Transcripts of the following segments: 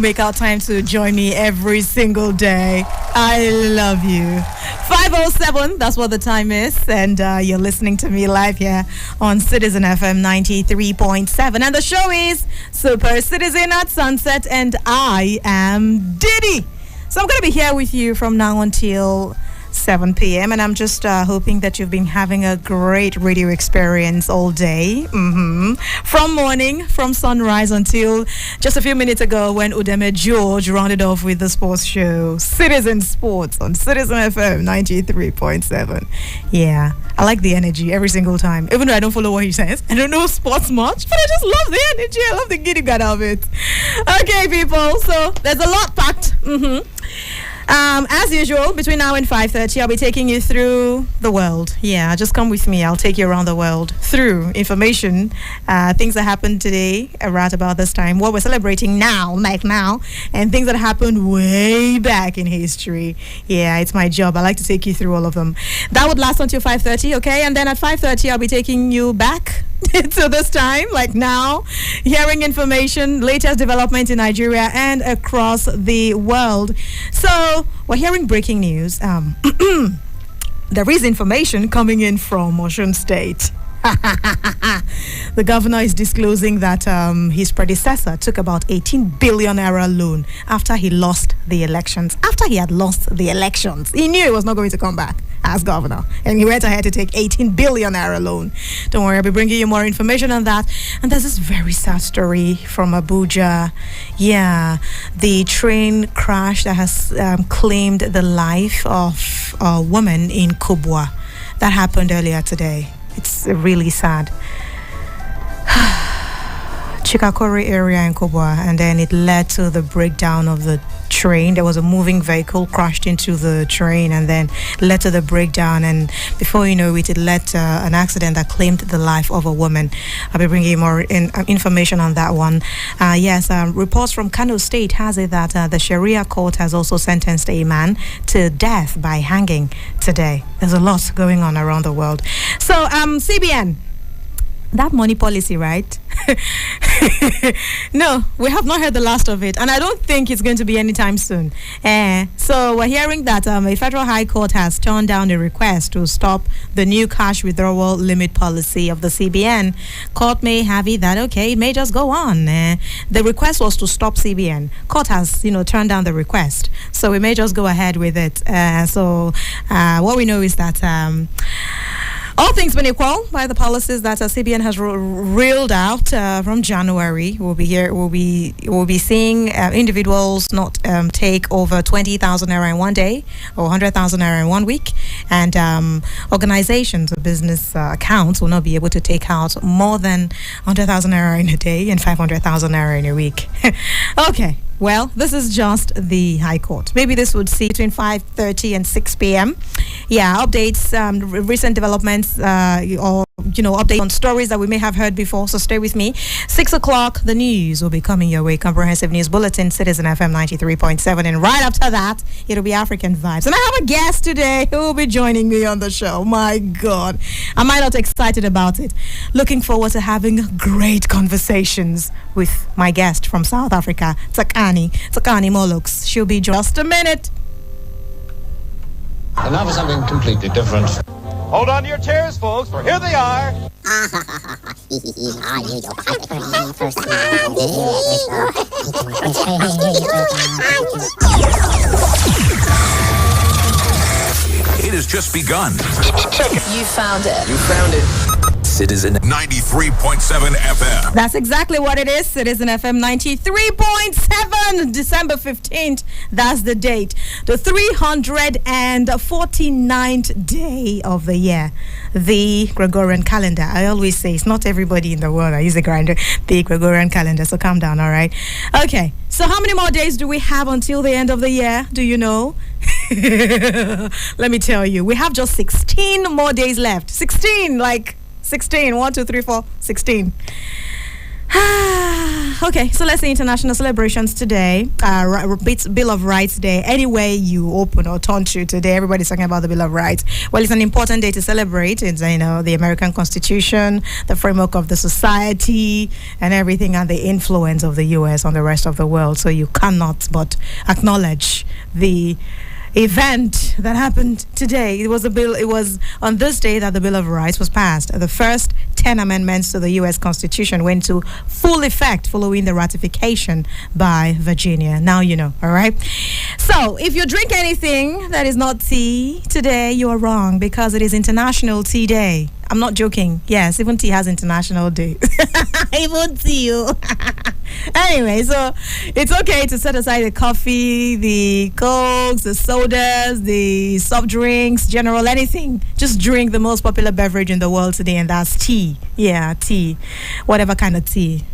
make out time to join me every single day. I love you. 5:07, that's what the time is. And you're listening to me live here on Citizen FM 93.7. And the show is Super Citizen at Sunset. And I am Didi. So I'm going to be here with you from now until 7 p.m. and I'm just hoping that you've been having a great radio experience all day. From morning, from sunrise until just a few minutes ago when Udeme George rounded off with the sports show, Citizen Sports on Citizen FM 93.7. Yeah, I like the energy every single time. Even though I don't follow what he says, I don't know sports much, but I just love the energy. I love the giddy got of it. Okay, people, so there's a lot packed. As usual, between now and 5:30, I'll be taking you through the world. Yeah, just come with me. I'll take you around the world through information, things that happened today, right about this time, what we're celebrating now, like now, and things that happened way back in history. Yeah, it's my job. I like to take you through all of them. That would last until 5:30, okay? And then at 5:30, I'll be taking you back to this time, like now, hearing information, latest development in Nigeria and across the world. So we're hearing breaking news. There is information coming in from Osun State. The governor is disclosing that his predecessor took about 18 billion naira loan after he lost the elections. After he had lost the elections, he knew he was not going to come back as governor, and he went ahead to take 18 billion naira loan. Don't worry, I'll be bringing you more information on that. And there's this very sad story from Abuja. Yeah, the train crash that has claimed the life of a woman in Kubwa. That happened earlier today. It's really sad. Chikakori area in Kubwa, and then it led to the breakdown of the train. There was a moving vehicle crashed into the train and then led to the breakdown, and before you know it, it led to an accident that claimed the life of a woman. I'll be bringing you more information on that one. Reports from Kano State has it that the Sharia court has also sentenced a man to death by hanging today. There's a lot going on around the world. So CBN, that money policy, right? No, we have not heard the last of it, and I don't think it's going to be anytime soon. So we're hearing that a federal high court has turned down a request to stop the new cash withdrawal limit policy of the CBN. Court may have it that, okay, it may just go on. The request was to stop CBN. Court has, turned down the request, so we may just go ahead with it. What we know is that all things being equal, by the policies that CBN has reeled out from January, we'll be seeing individuals not take over 20,000 naira in one day or 100,000 naira in 1 week, and organizations or business accounts will not be able to take out more than 100,000 naira in a day and 500,000 naira in a week. Okay. Well, this is just the High Court. Maybe this would see between 5:30 and 6 p.m. Yeah, updates, recent developments, or update on stories that we may have heard before. So stay with me. 6 o'clock, the news will be coming your way. Comprehensive news bulletin, Citizen FM 93.7, and right after that, it'll be African vibes. And I have a guest today who will be joining me on the show. My God, am I not excited about it? Looking forward to having great conversations with my guest from South Africa, Tsakani Molox. She'll be just a minute. And now for something completely different. Hold on to your chairs, folks, for here they are. It has just begun. You found it. You found it. Citizen 93.7 FM. That's exactly what it is. Citizen FM 93.7, December 15th. That's the date. The 349th day of the year. The Gregorian calendar. I always say it's not everybody in the world. I use the Gregorian calendar. So calm down, all right? Okay. So how many more days do we have until the end of the year? Do you know? Let me tell you. We have just 16 more days left. 16, like 16. 1, 2, 3, 4, 16. Okay, so let's say international celebrations today. Bill of Rights Day. Any way you open or turn to today, everybody's talking about the Bill of Rights. Well, it's an important day to celebrate. It's, the American Constitution, the framework of the society, and everything, and the influence of the U.S. on the rest of the world. So you cannot but acknowledge the event that happened today. It was on this day that the Bill of Rights was passed. The first 10 amendments to the U.S. Constitution went into full effect following the ratification by Virginia. Now you know, all right? So, if you drink anything that is not tea today, you are wrong, because it is International Tea Day. I'm not joking. Yes, even tea has International Day. Even tea. Anyway, so it's okay to set aside the coffee, the cokes, the sodas, the soft drinks, general anything. Just drink the most popular beverage in the world today, and that's tea. Yeah, tea. Whatever kind of tea.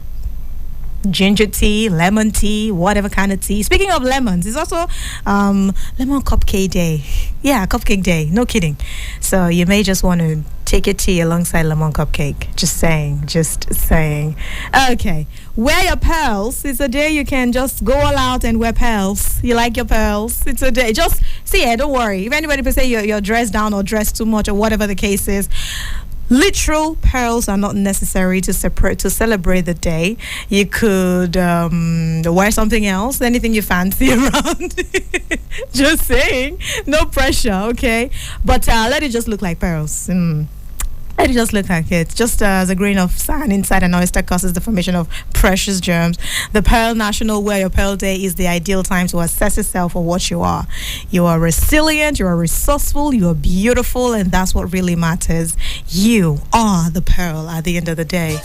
Ginger tea, lemon tea, whatever kind of tea. Speaking of lemons, it's also lemon cupcake day. Yeah, cupcake day. No kidding. So you may just want to take a tea alongside lemon cupcake. Just saying. Okay. Wear your pearls. It's a day you can just go all out and wear pearls. You like your pearls? It's a day. Just see it. Don't worry. If anybody will say you're dressed down or dressed too much or whatever the case is, literal pearls are not necessary to celebrate the day. You could wear something else, anything you fancy around. Just saying, no pressure, okay? But let it just look like pearls. Let it just look like it. Just as a grain of sand inside an oyster causes the formation of precious germs. The Pearl National Wear Your Pearl Day is the ideal time to assess yourself for what you are. You are resilient, you are resourceful, you are beautiful, and that's what really matters. You are the pearl at the end of the day.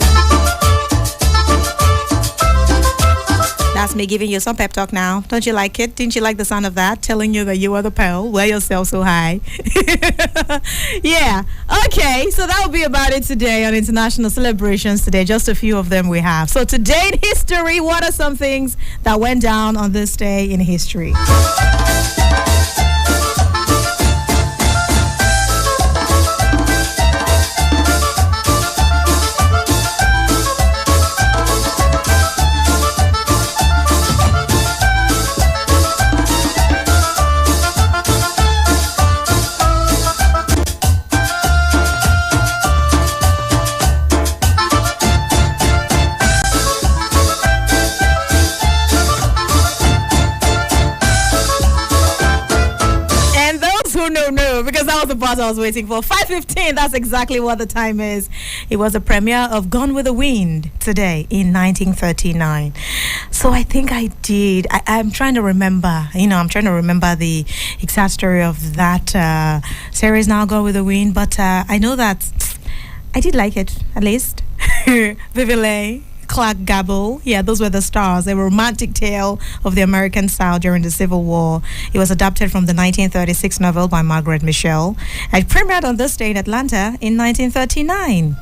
That's me giving you some pep talk now. Don't you like it? Didn't you like the sound of that? Telling you that you are the pearl. Wear yourself so high. Yeah. Okay. So that will be about it today on international celebrations today. Just a few of them we have. So today in history, what are some things that went down on this day in history? Because that was the part I was waiting for. 5:15, that's exactly what the time is. It was the premiere of Gone with the Wind today in 1939. So I think I did. I'm trying to remember. I'm trying to remember the exact story of that series now, Gone with the Wind. But I know that I did like it, at least. Vivile, Clark Gable, yeah, those were the stars. A romantic tale of the American South during the Civil War. It was adapted from the 1936 novel by Margaret Mitchell. It premiered on this day in Atlanta in 1939.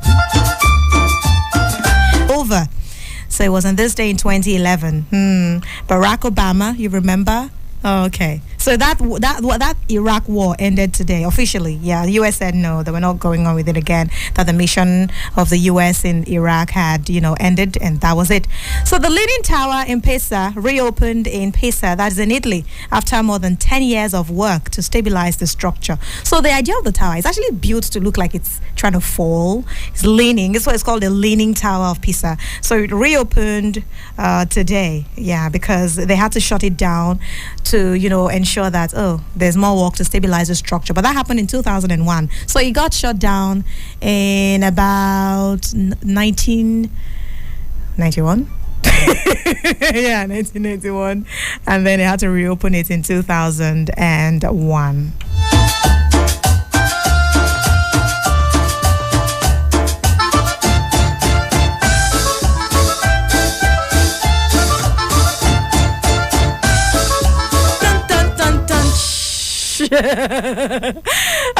Over. So it was on this day in 2011. Barack Obama, you remember? Oh, okay. So that Iraq war ended today officially. Yeah, the U.S. said no, they were not going on with it again. That the mission of the U.S. in Iraq had, ended, and that was it. So the Leaning Tower in Pisa reopened in Pisa, that is in Italy, after more than 10 years of work to stabilize the structure. So the idea of the tower is actually built to look like it's trying to fall. It's leaning. It's what it's called the Leaning Tower of Pisa. So it reopened today, yeah, because they had to shut it down to, ensure that, there's more work to stabilize the structure. But that happened in 2001. So it got shut down in about 1991. Yeah, 1981. And then they had to reopen it in 2001.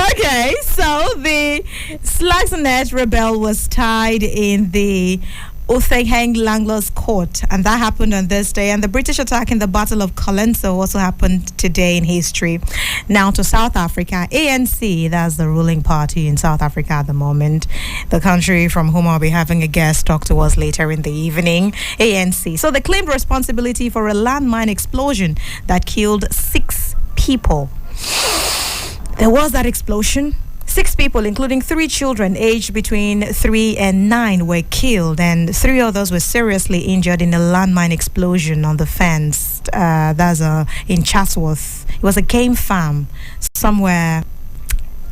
Okay, so the Slagsnet rebel was tied in the Utheng Langlos Court, and that happened on this day. And the British attack in the Battle of Colenso also happened today in history. Now to South Africa, ANC, that's the ruling party in South Africa at the moment, the country from whom I'll be having a guest talk to us later in the evening. ANC. So they claimed responsibility for a landmine explosion that killed 6 people. There was that explosion. 6 people, including 3 children aged between 3 and 9, were killed, and 3 others were seriously injured in a landmine explosion on the fence. That's in Chatsworth. It was a game farm somewhere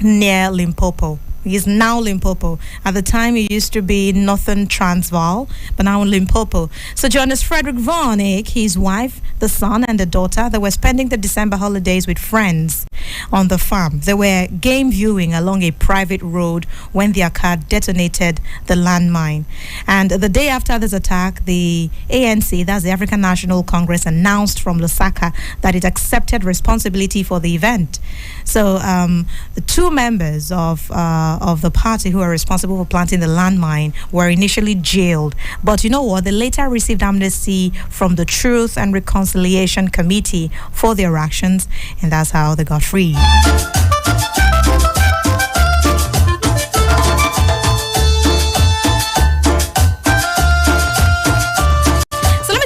near Limpopo. He's now Limpopo. At the time, it used to be Northern Transvaal, but now Limpopo. So Jonas Frederick Von Eyck, his wife, the son, and the daughter, they were spending the December holidays with friends on the farm. They were game viewing along a private road when their car detonated the landmine. And the day after this attack, the ANC, that's the African National Congress, announced from Lusaka that it accepted responsibility for the event. So the 2 members of the party who are responsible for planting the landmine were initially jailed. But you know what? They later received amnesty from the Truth and Reconciliation Committee for their actions, and that's how they got free.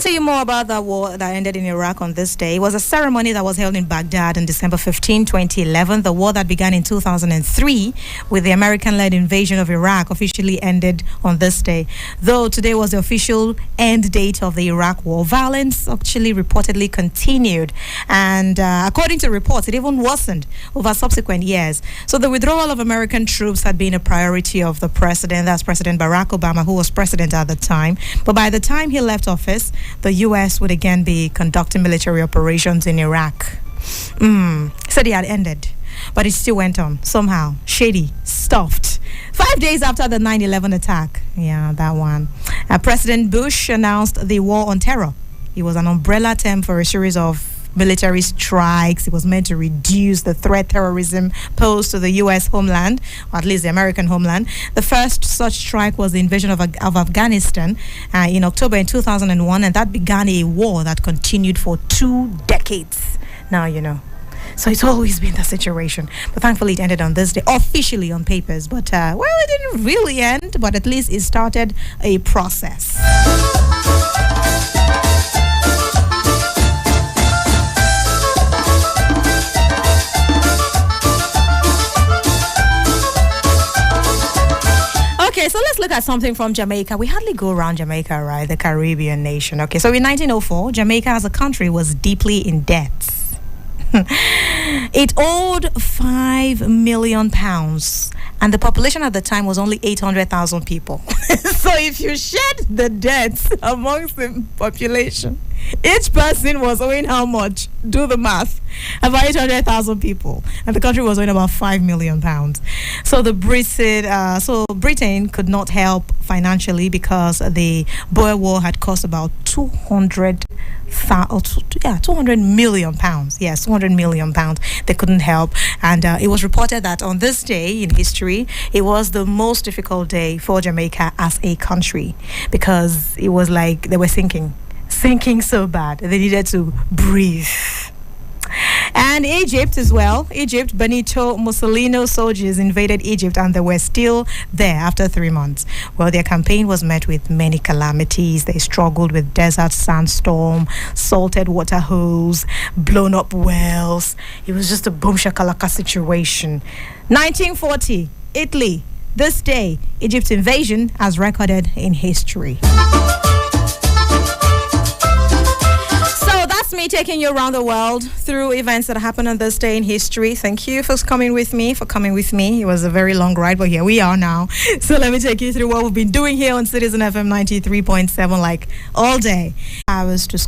Tell you more about that war that ended in Iraq on this day. It was a ceremony that was held in Baghdad on December 15, 2011. The war that began in 2003 with the American-led invasion of Iraq officially ended on this day. Though today was the official end date of the Iraq war, violence actually reportedly continued. And according to reports, it even worsened over subsequent years. So the withdrawal of American troops had been a priority of the president. That's President Barack Obama, who was president at the time. But by the time he left office, the U.S. would again be conducting military operations in Iraq. Said it had ended, but it still went on somehow. Shady, stuffed. 5 days after the 9/11 attack, that one, President Bush announced the war on terror. It was an umbrella term for a series of military strikes. It was meant to reduce the threat terrorism posed to the U.S. homeland, or at least the American homeland. The first such strike was the invasion of Afghanistan in October in 2001, and that began a war that continued for 2 decades. Now, So it's always been the situation. But thankfully, it ended on this day, officially on papers. But, it didn't really end, but at least it started a process. Okay, so let's look at something from Jamaica. We hardly go around Jamaica, right? The Caribbean nation. Okay, so in 1904, Jamaica as a country was deeply in debt. It owed £5 million, and the population at the time was only 800,000 people. So if you shed the debts amongst the population, each person was owing how much? Do the math. About 800,000 people, and the country was owing about £5 million. So Britain could not help financially because the Boer War had cost about 200 million pounds. Yes, 200 million pounds. They couldn't help, and it was reported that on this day in history, it was the most difficult day for Jamaica as a country, because it was like they were sinking so bad they needed to breathe. And Egypt as well. Benito Mussolini soldiers invaded Egypt, and they were still there after 3 months. Well, their campaign was met with many calamities. They struggled with desert sandstorm, salted water holes, blown up wells. It was just a boom shakalaka situation. 1940, Italy. This day, Egypt's invasion as recorded in history. Me taking you around the world through events that happened on this day in history. Thank you for coming with me. It was a very long ride, but here we are now. So let me take you through what we've been doing here on Citizen FM 93.7, like all day. I was just